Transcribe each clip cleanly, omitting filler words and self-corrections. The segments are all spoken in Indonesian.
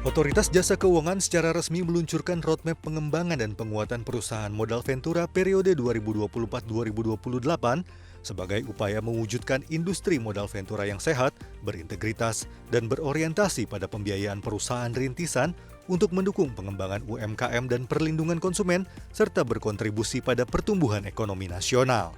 Otoritas Jasa Keuangan secara resmi meluncurkan roadmap pengembangan dan penguatan perusahaan modal Ventura periode 2024-2028 sebagai upaya mewujudkan industri modal Ventura yang sehat, berintegritas, dan berorientasi pada pembiayaan perusahaan rintisan untuk mendukung pengembangan UMKM dan perlindungan konsumen, serta berkontribusi pada pertumbuhan ekonomi nasional.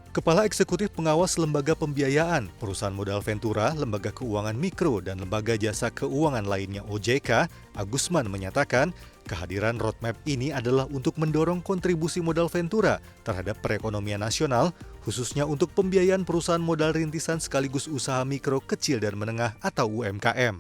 Kepala Eksekutif Pengawas Lembaga Pembiayaan, Perusahaan Modal Ventura, Lembaga Keuangan Mikro, dan Lembaga Jasa Keuangan lainnya OJK, Agusman menyatakan kehadiran roadmap ini adalah untuk mendorong kontribusi modal Ventura terhadap perekonomian nasional, khususnya untuk pembiayaan perusahaan modal rintisan sekaligus usaha mikro, kecil, dan menengah atau UMKM.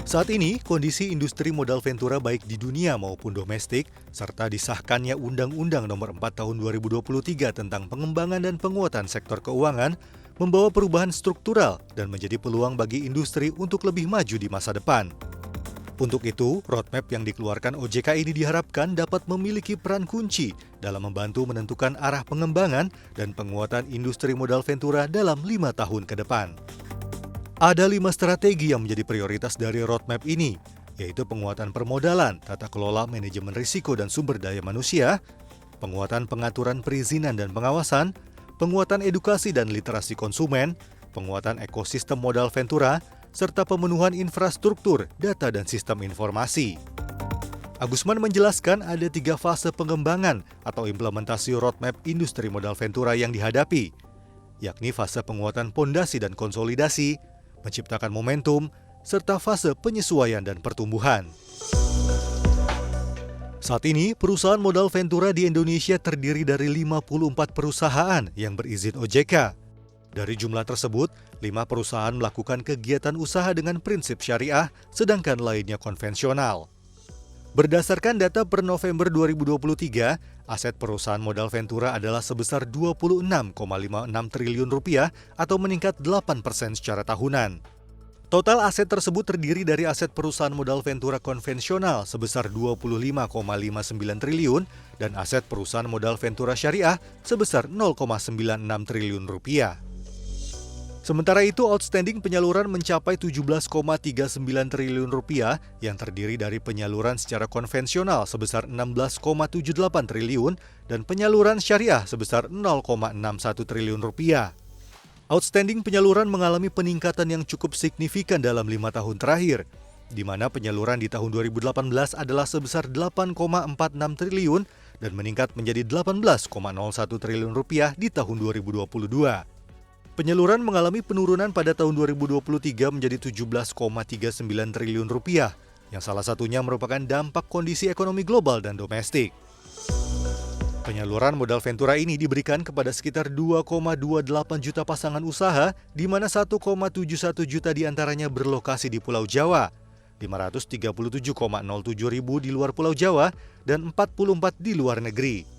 Saat ini, kondisi industri modal Ventura baik di dunia maupun domestik, serta disahkannya Undang-Undang Nomor 4 Tahun 2023 tentang pengembangan dan penguatan sektor keuangan, membawa perubahan struktural dan menjadi peluang bagi industri untuk lebih maju di masa depan. Untuk itu, roadmap yang dikeluarkan OJK ini diharapkan dapat memiliki peran kunci dalam membantu menentukan arah pengembangan dan penguatan industri modal Ventura dalam 5 tahun ke depan. Ada 5 strategi yang menjadi prioritas dari roadmap ini, yaitu penguatan permodalan, tata kelola manajemen risiko dan sumber daya manusia, penguatan pengaturan perizinan dan pengawasan, penguatan edukasi dan literasi konsumen, penguatan ekosistem modal Ventura, serta pemenuhan infrastruktur, data dan sistem informasi. Agusman menjelaskan ada 3 fase pengembangan atau implementasi roadmap industri modal Ventura yang dihadapi, yakni fase penguatan pondasi dan konsolidasi, menciptakan momentum, serta fase penyesuaian dan pertumbuhan. Saat ini, perusahaan modal Ventura di Indonesia terdiri dari 54 perusahaan yang berizin OJK. Dari jumlah tersebut, 5 perusahaan melakukan kegiatan usaha dengan prinsip syariah, sedangkan lainnya konvensional. Berdasarkan data per November 2023, aset perusahaan modal Ventura adalah sebesar Rp26,56 triliun atau meningkat 8% secara tahunan. Total aset tersebut terdiri dari aset perusahaan modal Ventura konvensional sebesar Rp25,59 triliun dan aset perusahaan modal Ventura syariah sebesar Rp0,96 triliun. Sementara itu, outstanding penyaluran mencapai Rp17,39 triliun yang terdiri dari penyaluran secara konvensional sebesar Rp16,78 triliun dan penyaluran syariah sebesar Rp0,61 triliun. Outstanding penyaluran mengalami peningkatan yang cukup signifikan dalam 5 tahun terakhir, di mana penyaluran di tahun 2018 adalah sebesar Rp8,46 triliun dan meningkat menjadi Rp18,01 triliun di tahun 2022. Penyaluran mengalami penurunan pada tahun 2023 menjadi Rp17,39 triliun, yang salah satunya merupakan dampak kondisi ekonomi global dan domestik. Penyaluran modal Ventura ini diberikan kepada sekitar 2,28 juta pasangan usaha, di mana 1,71 juta diantaranya berlokasi di Pulau Jawa, 537,07 ribu di luar Pulau Jawa, dan 44 di luar negeri.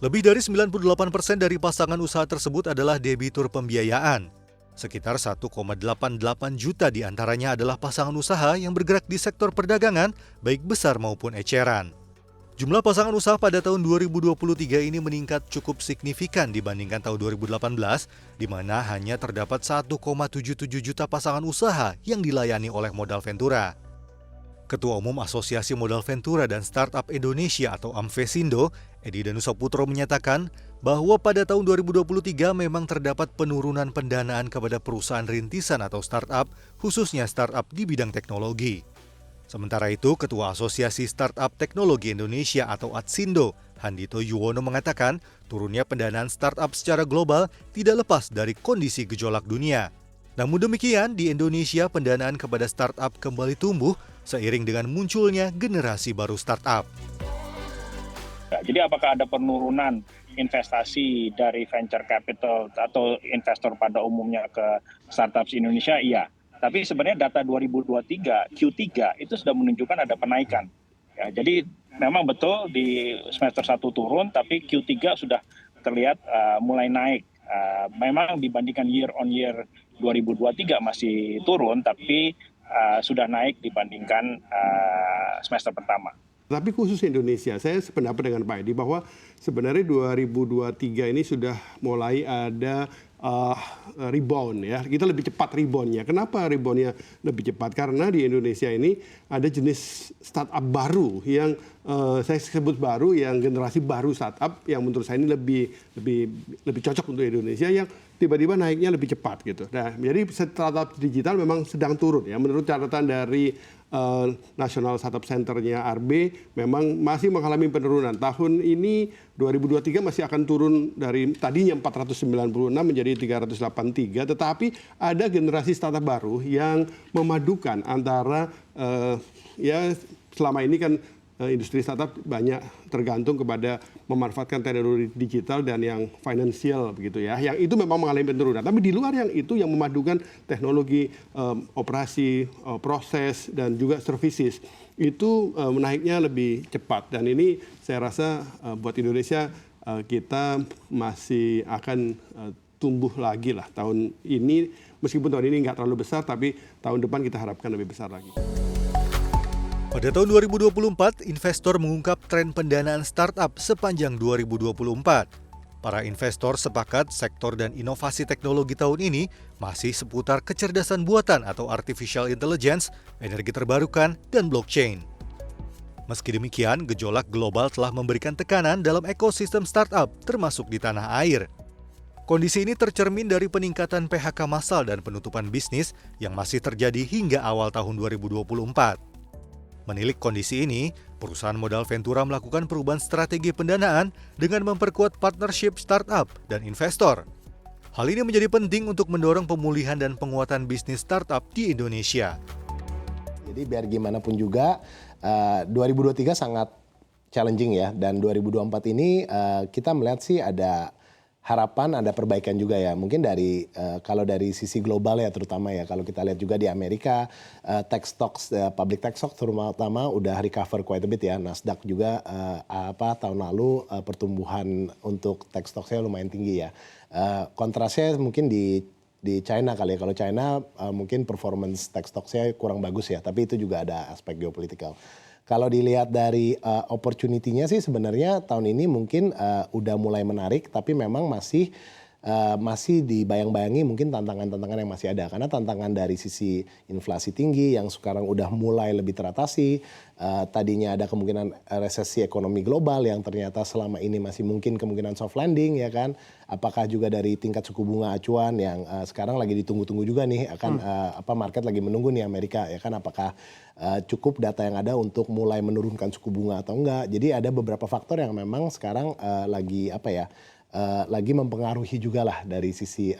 Lebih dari 98% dari pasangan usaha tersebut adalah debitur pembiayaan. Sekitar 1,88 juta diantaranya adalah pasangan usaha yang bergerak di sektor perdagangan, baik besar maupun eceran. Jumlah pasangan usaha pada tahun 2023 ini meningkat cukup signifikan dibandingkan tahun 2018, di mana hanya terdapat 1,77 juta pasangan usaha yang dilayani oleh modal Ventura. Ketua Umum Asosiasi Modal Ventura dan Startup Indonesia atau AMVESINDO, Edi Danusaputro menyatakan bahwa pada tahun 2023 memang terdapat penurunan pendanaan kepada perusahaan rintisan atau startup, khususnya startup di bidang teknologi. Sementara itu, Ketua Asosiasi Startup Teknologi Indonesia atau ATSINDO, Handito Yuwono mengatakan turunnya pendanaan startup secara global tidak lepas dari kondisi gejolak dunia. Namun demikian, di Indonesia pendanaan kepada startup kembali tumbuh seiring dengan munculnya generasi baru startup. Jadi apakah ada penurunan investasi dari venture capital atau investor pada umumnya ke startup Indonesia? Iya. Tapi sebenarnya data 2023 Q3 itu sudah menunjukkan ada penaikan. Ya, jadi memang betul di semester 1 turun, tapi Q3 sudah terlihat mulai naik. Memang dibandingkan year on year 2023 masih turun, tapi sudah naik dibandingkan semester pertama. Tapi khusus Indonesia, saya sependapat dengan Pak Edi bahwa sebenarnya 2023 ini sudah mulai ada rebound ya. Kita lebih cepat reboundnya. Kenapa reboundnya lebih cepat? Karena di Indonesia ini ada jenis startup baru yang saya sebut baru, yang generasi baru startup yang menurut saya ini lebih cocok untuk Indonesia, yang tiba-tiba naiknya lebih cepat gitu. Nah, jadi startup digital memang sedang turun ya. Menurut catatan dari National Startup Center-nya RB memang masih mengalami penurunan. Tahun ini 2023 masih akan turun dari tadinya 496 menjadi 383, tetapi ada generasi startup baru yang memadukan antara ya selama ini kan industri startup banyak tergantung kepada memanfaatkan teknologi digital dan yang financial begitu ya. Yang itu memang mengalami penurunan. Tapi di luar yang itu yang memadukan teknologi operasi, proses dan juga services itu menaiknya lebih cepat. Dan ini saya rasa buat Indonesia kita masih akan tumbuh lagi lah tahun ini. Meskipun tahun ini nggak terlalu besar, tapi tahun depan kita harapkan lebih besar lagi. Pada tahun 2024, investor mengungkap tren pendanaan startup sepanjang 2024. Para investor sepakat sektor dan inovasi teknologi tahun ini masih seputar kecerdasan buatan atau artificial intelligence, energi terbarukan, dan blockchain. Meski demikian, gejolak global telah memberikan tekanan dalam ekosistem startup, termasuk di tanah air. Kondisi ini tercermin dari peningkatan PHK massal dan penutupan bisnis yang masih terjadi hingga awal tahun 2024. Menilik kondisi ini, perusahaan modal Ventura melakukan perubahan strategi pendanaan dengan memperkuat partnership startup dan investor. Hal ini menjadi penting untuk mendorong pemulihan dan penguatan bisnis startup di Indonesia. Jadi biar gimana pun juga, 2023 sangat challenging ya, dan 2024 ini kita melihat sih ada harapan, ada perbaikan juga ya. Mungkin dari kalau dari sisi global ya terutama ya, kalau kita lihat juga di Amerika tech stocks, public tech stocks terutama udah recover quite a bit ya. Nasdaq juga tahun lalu pertumbuhan untuk tech stocks-nya lumayan tinggi ya. Kontrasnya mungkin di China kali ya. Kalau China mungkin performance tech stocks-nya kurang bagus ya, tapi itu juga ada aspek geopolitikal. Kalau dilihat dari opportunity-nya sih sebenarnya tahun ini mungkin udah mulai menarik, tapi memang masih dibayang-bayangi mungkin tantangan-tantangan yang masih ada. Karena tantangan dari sisi inflasi tinggi yang sekarang udah mulai lebih teratasi, tadinya ada kemungkinan resesi ekonomi global yang ternyata selama ini masih mungkin kemungkinan soft landing ya kan. Apakah juga dari tingkat suku bunga acuan yang sekarang lagi ditunggu-tunggu juga nih akan market lagi menunggu nih Amerika ya kan, apakah cukup data yang ada untuk mulai menurunkan suku bunga atau enggak. Jadi ada beberapa faktor yang memang sekarang lagi mempengaruhi juga lah dari sisi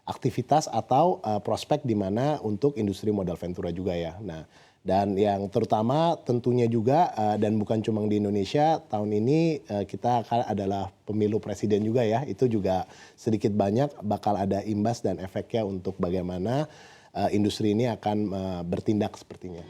aktivitas atau prospek di mana untuk industri modal Ventura juga ya. Nah, dan yang terutama tentunya juga dan bukan cuma di Indonesia, tahun ini kita akan adalah pemilu presiden juga ya. Itu juga sedikit banyak bakal ada imbas dan efeknya untuk bagaimana industri ini akan bertindak sepertinya.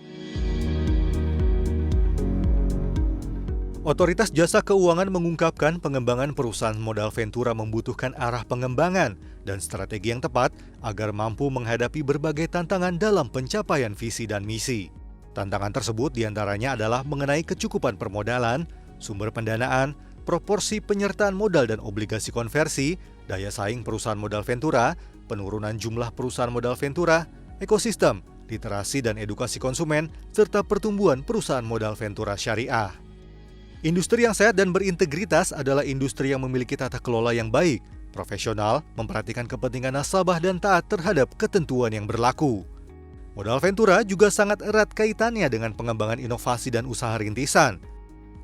Otoritas Jasa Keuangan mengungkapkan pengembangan perusahaan modal Ventura membutuhkan arah pengembangan dan strategi yang tepat agar mampu menghadapi berbagai tantangan dalam pencapaian visi dan misi. Tantangan tersebut diantaranya adalah mengenai kecukupan permodalan, sumber pendanaan, proporsi penyertaan modal dan obligasi konversi, daya saing perusahaan modal Ventura, penurunan jumlah perusahaan modal Ventura, ekosistem, literasi dan edukasi konsumen, serta pertumbuhan perusahaan modal Ventura syariah. Industri yang sehat dan berintegritas adalah industri yang memiliki tata kelola yang baik, profesional, memperhatikan kepentingan nasabah dan taat terhadap ketentuan yang berlaku. Modal Ventura juga sangat erat kaitannya dengan pengembangan inovasi dan usaha rintisan.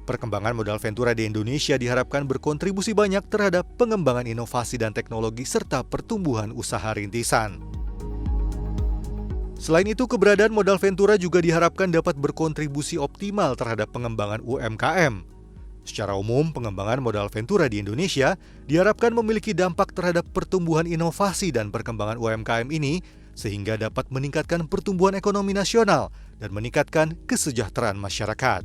Perkembangan modal Ventura di Indonesia diharapkan berkontribusi banyak terhadap pengembangan inovasi dan teknologi serta pertumbuhan usaha rintisan. Selain itu, keberadaan modal Ventura juga diharapkan dapat berkontribusi optimal terhadap pengembangan UMKM. Secara umum, pengembangan modal Ventura di Indonesia diharapkan memiliki dampak terhadap pertumbuhan inovasi dan perkembangan UMKM ini, sehingga dapat meningkatkan pertumbuhan ekonomi nasional dan meningkatkan kesejahteraan masyarakat.